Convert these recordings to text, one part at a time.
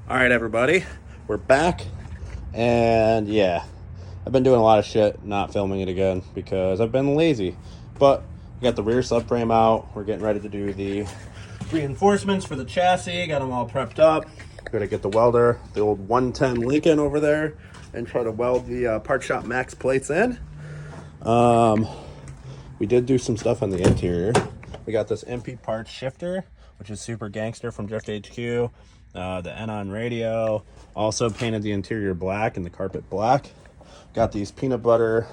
All right, everybody, we're back, and yeah, I've been doing a lot of shit, not filming it again because I've been lazy. But we got the rear subframe out. We're getting ready to do the reinforcements for the chassis. Got them all prepped up. Gonna get the welder, the old 110 Lincoln over there, and try to weld the Part Shop Max plates in. We did do some stuff on the interior. We got this MP parts shifter, which is super gangster from Drift HQ. The Enon radio. Also painted the interior black and the carpet black. Got these peanut butter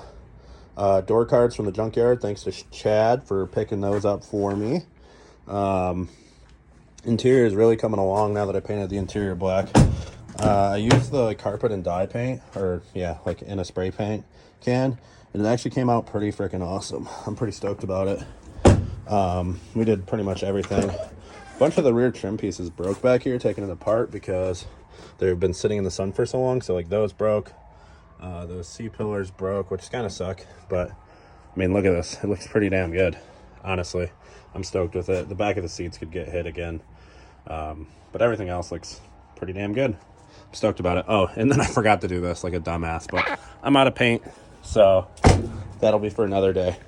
door cards from the junkyard. Thanks to Chad for picking those up for me. Interior is really coming along now that I painted the interior black. I used the carpet and dye paint, or yeah, like in a spray paint can, and it actually came out pretty freaking awesome. I'm pretty stoked about it. We did pretty much everything. A bunch of the rear trim pieces broke back here, taking it apart because they've been sitting in the sun for so long. So like those broke, those C-pillars broke, which kind of suck. But I mean, look at this. It looks pretty damn good. Honestly, I'm stoked with it. The back of the seats could get hit again. But everything else looks pretty damn good. I'm stoked about it. Oh, and then I forgot to do this like a dumbass, but I'm out of paint. So that'll be for another day.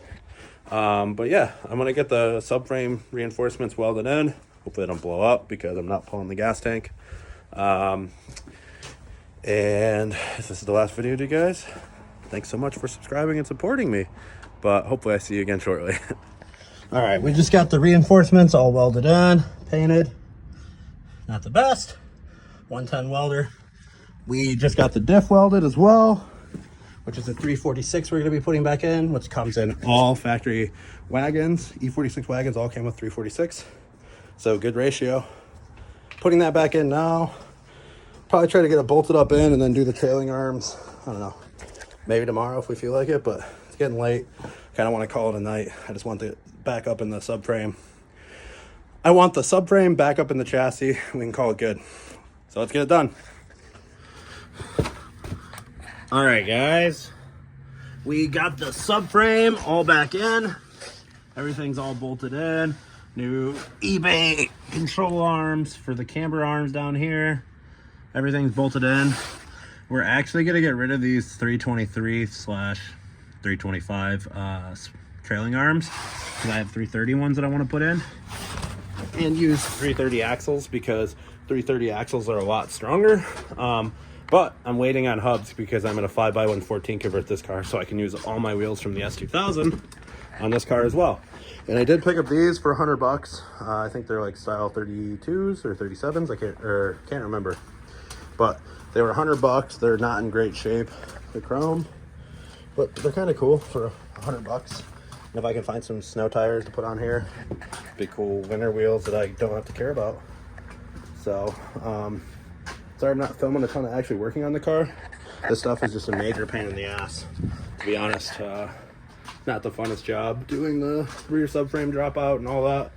But yeah, I'm going to get the subframe reinforcements welded in. Hopefully they don't blow up because I'm not pulling the gas tank. And if this is the last video to you guys, thanks so much for subscribing and supporting me. But hopefully I see you again shortly. All right, we just got the reinforcements all welded in, painted. Not the best. 110 welder. We just got the diff welded as well, which is a 346 we're going to be putting back in, which comes in all factory wagons. E46 wagons all came with 346. So good ratio. Putting that back in now. Probably try to get it bolted up in and then do the trailing arms. I don't know. Maybe tomorrow if we feel like it, but it's getting late. Kind of want to call it a night. I just want the back up in the subframe. I want the subframe back up in the chassis. We can call it good. So let's get it done. All right, guys. We got the subframe all back in. Everything's all bolted in. New eBay control arms for the camber arms down here. Everything's bolted in. We're actually gonna get rid of these 323/325 trailing arms because I have 330 ones that I want to put in, and use 330 axles because 330 axles are a lot stronger. But I'm waiting on hubs because I'm going to 5x114 convert this car so I can use all my wheels from the S2000 on this car as well. And I did pick up these for $100. I think they're like style 32s or 37s. I can't remember. But they were $100. They're not in great shape, the chrome, but they're kind of cool for $100. And if I can find some snow tires to put on here, big cool winter wheels that I don't have to care about. So, sorry I'm not filming a ton of actually working on the car. This stuff is just a major pain in the ass, to be honest. Not the funnest job doing the rear subframe dropout and all that,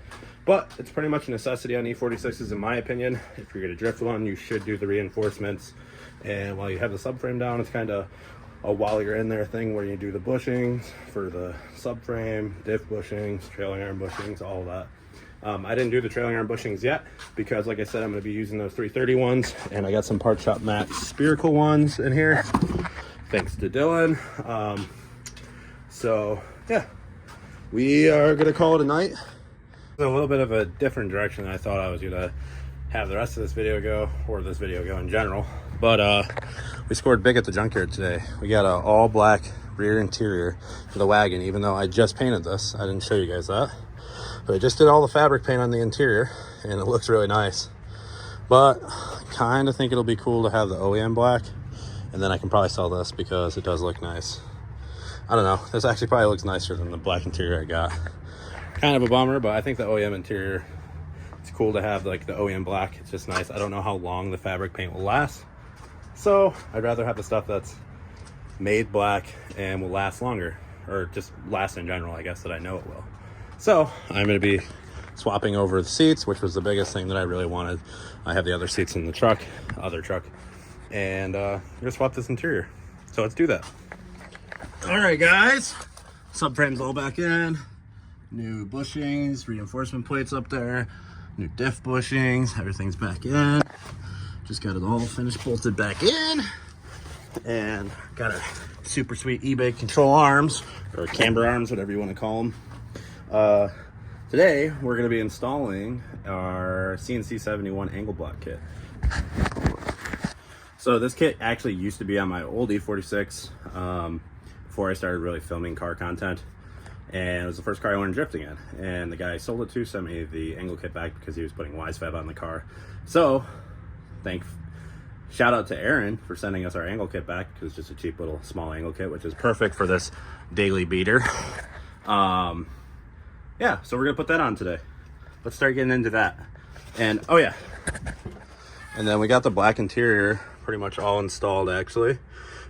but it's pretty much a necessity on E46s in my opinion. If you're gonna drift one, you should do the reinforcements. And while you have the subframe down, it's kind of a while you're in there thing where you do the bushings for the subframe, diff bushings, trailing arm bushings, all of that. I didn't do the trailing arm bushings yet because, like I said, I'm going to be using those 330 ones, and I got some Part Shop Max spherical ones in here, thanks to Dylan. So yeah, we are going to call it a night. A little bit of a different direction than I thought I was going to have the rest of this video go, or this video go in general. But we scored big at the junkyard today. We got an all black rear interior for the wagon, even though I just painted this. I didn't show you guys that. But I just did all the fabric paint on the interior, and it looks really nice. But I kind of think it'll be cool to have the OEM black, and then I can probably sell this because it does look nice. I don't know. This actually probably looks nicer than the black interior I got. Kind of a bummer, but I think the OEM interior, it's cool to have like the OEM black. It's just nice. I don't know how long the fabric paint will last, so I'd rather have the stuff that's made black and will last longer, or just last in general, I guess, that I know it will. So I'm going to be swapping over the seats, which was the biggest thing that I really wanted. I have the other seats in the truck, and I'm going to swap this interior. So let's do that. All right, guys, subframe's all back in. New bushings, reinforcement plates up there, new diff bushings, everything's back in. Just got it all finished, bolted back in, and got a super sweet eBay control arms, or camber arms, whatever you want to call them. Today, we're going to be installing our CNC 71 angle block kit. So this kit actually used to be on my old E46 before I started really filming car content. And it was the first car I went drifting in. And the guy I sold it to sent me the angle kit back because he was putting WiseFab on the car. So, shout out to Aaron for sending us our angle kit back, because it's just a cheap little small angle kit, which is perfect for this daily beater. Yeah, so we're gonna put that on today. Let's start getting into that. And oh yeah, and then we got the black interior pretty much all installed actually,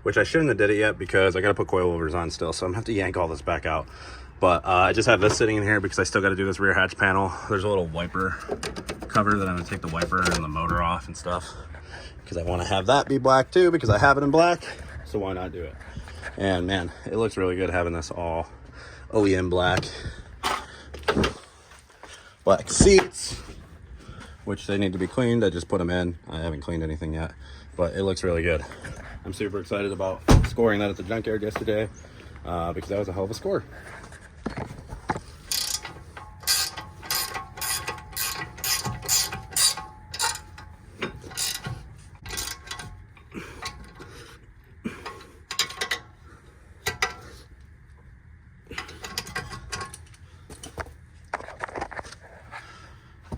which I shouldn't have did it yet because I gotta put coilovers on still, so I'm gonna have to yank all this back out. But I just have this sitting in here because I still got to do this rear hatch panel. There's a little wiper cover that I'm going to take the wiper and the motor off and stuff, because I want to have that be black too, because I have it in black, so why not do it? And man, it looks really good having this all OEM black. Black seats, which they need to be cleaned. I just put them in. I haven't cleaned anything yet, but it looks really good. I'm super excited about scoring that at the junkyard yesterday, because that was a hell of a score.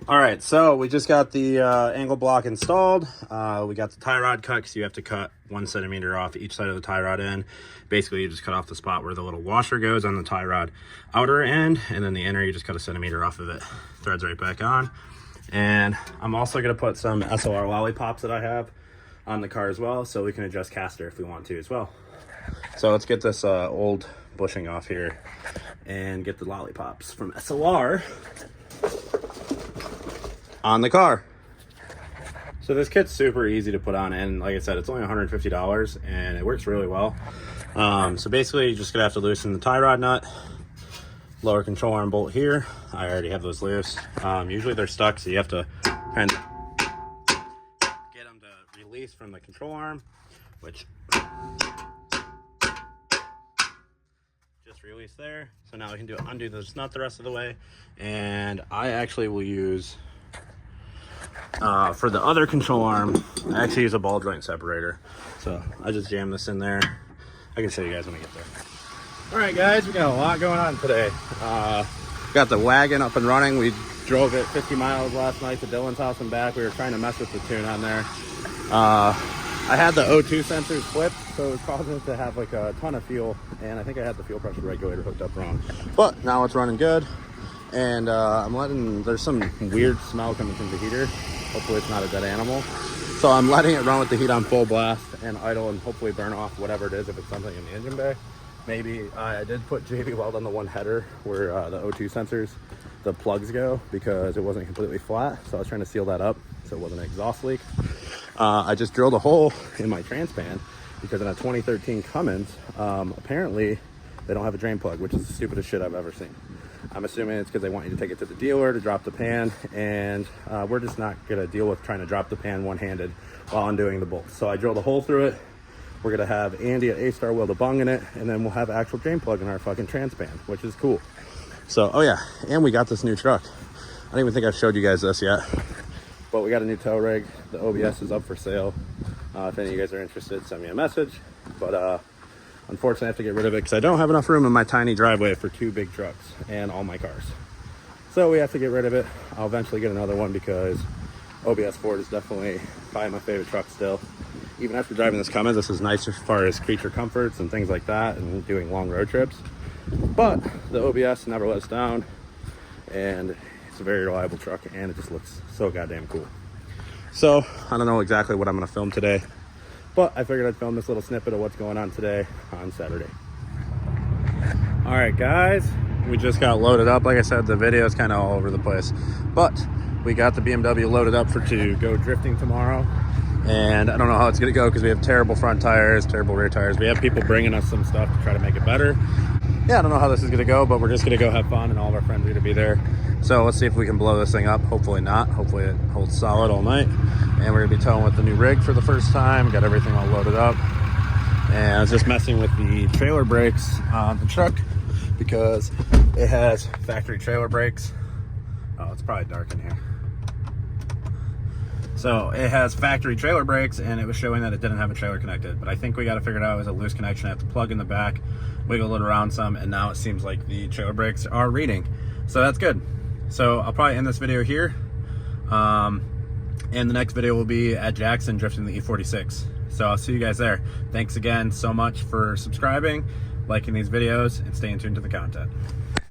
All right, so we just got the angle block installed. We got the tie rod cut, because you have to cut 1 centimeter off each side of the tie rod end. Basically, you just cut off the spot where the little washer goes on the tie rod outer end, and then the inner, you just cut 1 centimeter off of it. Threads right back on. And I'm also gonna put some SLR lollipops that I have on the car as well, so we can adjust caster if we want to as well. So let's get this old bushing off here and get the lollipops from SLR on the car. So this kit's super easy to put on, and like I said, it's only $150 and it works really well. So basically you're just gonna have to loosen the tie rod nut, lower control arm bolt here. I already have those loose. Usually they're stuck, so you have to kind of get them to release from the control arm, which just release there. So now we can undo this nut the rest of the way. And I actually will use for the other control arm, I actually use a ball joint separator. So I just jam this in there. I can show you guys when I get there. All right, guys, we got a lot going on today. Got the wagon up and running. We drove it 50 miles last night to Dylan's house and back. We were trying to mess with the tune on there. I had the O2 sensors flipped, so it was causing it to have like a ton of fuel, and I think I had the fuel pressure regulator hooked up wrong. But now it's running good, and there's some weird smell coming from the heater. Hopefully it's not a dead animal. So I'm letting it run with the heat on full blast and idle, and hopefully burn off whatever it is, if it's something in the engine bay. Maybe I did put JB Weld on the one header where the O2 sensors, the plugs go, because it wasn't completely flat. So I was trying to seal that up so it wasn't an exhaust leak. I just drilled a hole in my transpan because in a 2013 Cummins, apparently they don't have a drain plug, which is the stupidest shit I've ever seen. I'm assuming it's because they want you to take it to the dealer to drop the pan, and we're just not gonna deal with trying to drop the pan one-handed while undoing the bolts. So I drilled a hole through it. We're gonna have Andy at A-Star weld a bung in it, and then we'll have actual drain plug in our fucking transpan, which is cool. So, oh yeah, and we got this new truck. I don't even think I've showed you guys this yet, but we got a new tow rig. The OBS is up for sale. If any of you guys are interested, send me a message. But unfortunately, I have to get rid of it because I don't have enough room in my tiny driveway for 2 big trucks and all my cars. So we have to get rid of it. I'll eventually get another one because OBS Ford is definitely probably my favorite truck still. Even after driving this Cummins, this is nice as far as creature comforts and things like that, and doing long road trips. But the OBS never lets down, and it's a very reliable truck, and it just looks so goddamn cool. So I don't know exactly what I'm going to film today, but I figured I'd film this little snippet of what's going on today on Saturday. All right, guys, we just got loaded up. Like I said, the video is kind of all over the place, but we got the BMW loaded up to go drifting tomorrow. And I don't know how it's going to go because we have terrible front tires, terrible rear tires. We have people bringing us some stuff to try to make it better. yeah, I don't know how this is gonna go, but we're just gonna go have fun, and all of our friends are gonna be there. So let's see if we can blow this thing up. Hopefully not. Hopefully it holds solid all night. And we're gonna be towing with the new rig for the first time. Got everything all loaded up. And I was just messing with the trailer brakes on the truck because it has factory trailer brakes. Oh, it's probably dark in here. So it has factory trailer brakes, and it was showing that it didn't have a trailer connected. But I think we got to figure it out. It was a loose connection. I have to plug in the back, wiggle it around some, and now it seems like the trailer brakes are reading. So that's good. So I'll probably end this video here. And the next video will be at Jackson drifting the E46. So I'll see you guys there. Thanks again so much for subscribing, liking these videos, and staying tuned to the content.